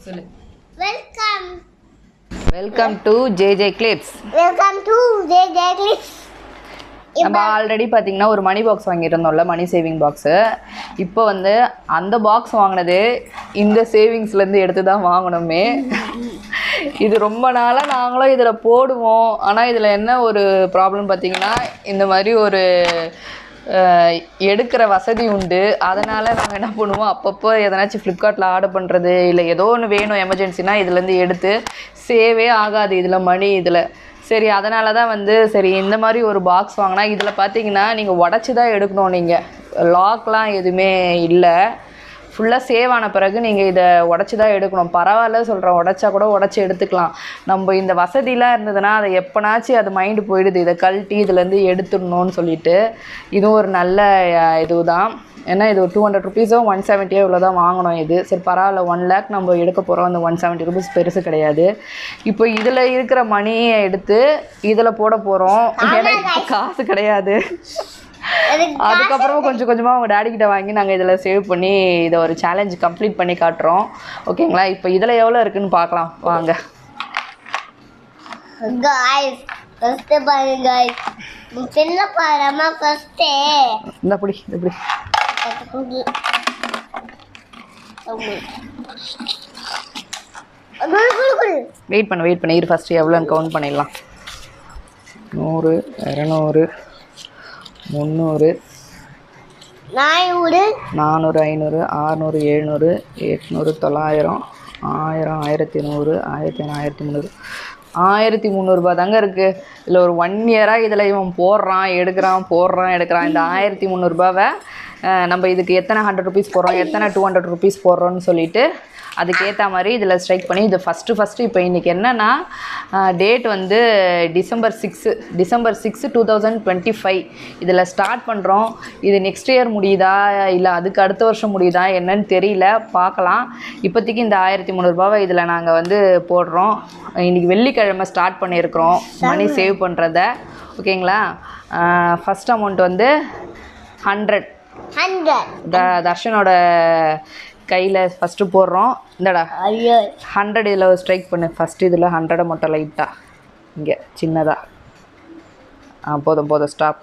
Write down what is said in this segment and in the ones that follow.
சொல்லு. Welcome welcome to JJ clips. Welcome to JJ clips. நம்ம already பார்த்தீங்கன்னா ஒரு மணி பாக்ஸ் வாங்கியிருந்தோம்ல, மணி சேவிங் பாக்ஸு. இப்போ வந்து அந்த பாக்ஸ் வாங்கினது இந்த சேவிங்ஸ்லேருந்து எடுத்து தான் வாங்கணுமே. இது ரொம்ப நாளாக நாங்களும் இதில் போடுவோம். ஆனால் இதில் என்ன ஒரு ப்ராப்ளம் பார்த்தீங்கன்னா, இந்த மாதிரி ஒரு எடுக்கிற வசதி உண்டு. அதனால் நாங்கள் என்ன பண்ணுவோம், அப்பப்போ எதனாச்சும் ஃப்ளிப்கார்ட்டில் ஆர்டர் பண்ணுறது, இல்லை ஏதோ ஒன்று வேணும் எமர்ஜென்சினா இதுலேருந்து எடுத்து சேவே ஆகாது இதில் மணி இதில். சரி, அதனால தான் வந்து சரி இந்த மாதிரி ஒரு பாக்ஸ் வாங்கினா இதில் பார்த்தீங்கன்னா நீங்கள் உடச்சி தான் எடுக்கணும். நீங்கள் லாக்லாம் எதுவுமே இல்லை, ஃபுல்லாக சேவ் ஆன பிறகு நீங்கள் இதை உடச்சி தான் எடுக்கணும். பரவாயில்ல சொல்கிறேன், உடச்சா கூட உடச்சி எடுத்துக்கலாம். நம்ம இந்த வசதிலாம் இருந்ததுன்னா அதை எப்போனாச்சும் அது மைண்டு போயிடுது, இதை கழட்டி இதுலேருந்து எடுத்துடணும்னு சொல்லிட்டு. இதுவும் ஒரு நல்ல இது தான். ஏன்னா இது ஒரு 200 ருபீஸோ 170 இவ்வளோ தான் வாங்கணும் இது. சரி பரவாயில்ல, 1 லேக் நம்ம எடுக்க போகிறோம். அந்த 170 ருபீஸ் பெருசு கிடையாது. இப்போ இதில் இருக்கிற மணியை எடுத்து இதில் போட போகிறோம். ஏன்னா காசு கிடையாது. அதுக்கப்புறமா கொஞ்சம் கொஞ்சமாக அவங்க டேடி கிட்ட வாங்கி நாங்கள் இதில் சேவ் பண்ணி இதை ஒரு சேலஞ்ச் கம்ப்ளீட் பண்ணி காட்டுறோம். ஓகேங்களா? இப்போ இதில் எவ்வளோ இருக்குன்னு பார்க்கலாம் வாங்க. ஃபர்ஸ்ட் பாருங்க गाइस, சின்ன பாரமா ஃபர்ஸ்ட் இந்த புடி இப்படி வெயிட் பண்ண இரு, ஃபர்ஸ்ட் எவ்வளோன்னு கவுண்ட் பண்ணிடலாம். 100, 200, 300, 400, 500, 600, 700, 800, 900, 1000, 1100, 1500, 1300 ரூபா தாங்க இருக்குது. இதில் ஒரு 1 இயராக இதில் இவன் போடுறான் எடுக்கிறான் இந்த 1300 ரூபாவை நம்ம இதுக்கு எத்தனை 100 ருபீஸ் போடுறோம், எத்தனை 200 ருபீஸ் போடுறோன்னு சொல்லிட்டு அதுக்கேற்ற மாதிரி இதில் ஸ்ட்ரைக் பண்ணி இது ஃபஸ்ட்டு இப்போ இன்றைக்கி என்னென்னா டேட் வந்து டிசம்பர் 6, 2025 இதில் ஸ்டார்ட் பண்ணுறோம். இது நெக்ஸ்ட் இயர் முடியுதா இல்லை அதுக்கு அடுத்த வருஷம் முடியுதா என்னன்னு தெரியல, பார்க்கலாம். இப்போதைக்கு இந்த 1300 ரூபாவை இதில் நாங்கள் வந்து போடுறோம். இன்றைக்கி வெள்ளிக்கிழமை ஸ்டார்ட் பண்ணியிருக்கிறோம் மணி சேவ் பண்ணுறத. ஓகேங்களா? ஃபஸ்ட் அமௌண்ட் வந்து 100 தர்ஷனோட கையில் ஃபஸ்ட்டு போடுறோம். இந்தடா 100 இதில் ஸ்ட்ரைக் பண்ணு. ஃபஸ்ட்டு இதில் 100 மட்டும் லைட்டாக இங்கே சின்னதாக. போதும் ஸ்டாப்.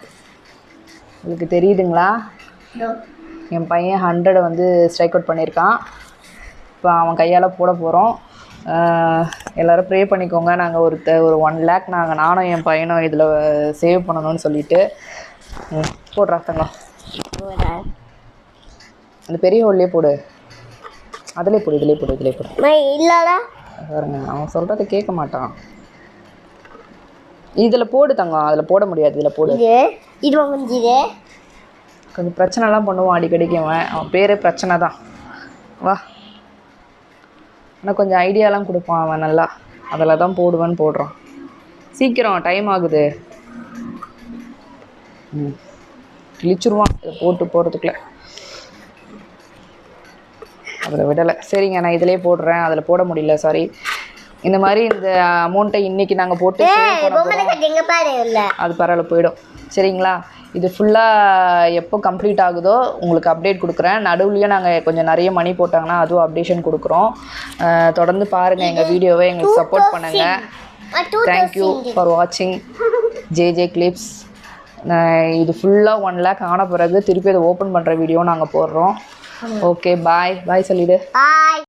உங்களுக்கு தெரியுதுங்களா? என் பையன் 100 வந்து ஸ்ட்ரைக் அவுட் பண்ணியிருக்கான். இப்போ அவன் கையால் போட போகிறோம். எல்லோரும் ப்ரே பண்ணிக்கோங்க. நாங்கள் ஒரு 1 லேக் நானும் என் பையனும் இதில் சேவ் பண்ணணும்னு சொல்லிட்டு. போடுறா தங்கம், அந்த பெரிய ஹோல்லே போடு, அதிலே போடு இல்லைடா பாருங்க. அவன் சொல்கிறத கேட்க மாட்டான். இதில் போடு தங்கம், அதில் போட முடியாது, இதில் போடு. கொஞ்சம் பிரச்சனைலாம் பண்ணுவான் அடிக்கடிக்கு. அவன் பேரே பிரச்சனை தான். வா, ஆனால் கொஞ்சம் ஐடியாலாம் கொடுப்பான் அவன் நல்லா. அதில் தான் போடுவேன்னு போடுறான். சீக்கிரம், டைம் ஆகுது. கிழிச்சிருவான் இதை போட்டு போகிறதுக்குள்ள. அதில் விடலை. சரிங்க, நான் இதிலே போடுறேன். அதில் போட முடியல, சாரி. இந்த மாதிரி இந்த அமௌண்ட்டை இன்றைக்கி நாங்கள் போட்டு அது பரவாயில்ல போயிடும். சரிங்களா? இது ஃபுல்லாக எப்போ கம்ப்ளீட் ஆகுதோ உங்களுக்கு அப்டேட் கொடுக்குறேன். நடுவுலையும் நாங்கள் கொஞ்சம் நிறைய மணி போட்டாங்கன்னா அதுவும் அப்டேஷன் கொடுக்குறோம். தொடர்ந்து பாருங்கள் எங்கள் வீடியோவை, எங்களுக்கு சப்போர்ட் பண்ணுங்கள். தேங்க்யூ ஃபார் வாட்சிங் ஜேஜே கிளிப்ஸ். இது ஃபுல்லாக 1 லேக் ஆன பிறகு திருப்பி அதை ஓப்பன் பண்ணுற வீடியோ நாங்கள் போடுறோம். ஓகே, பாய் சொல்லிவிடு.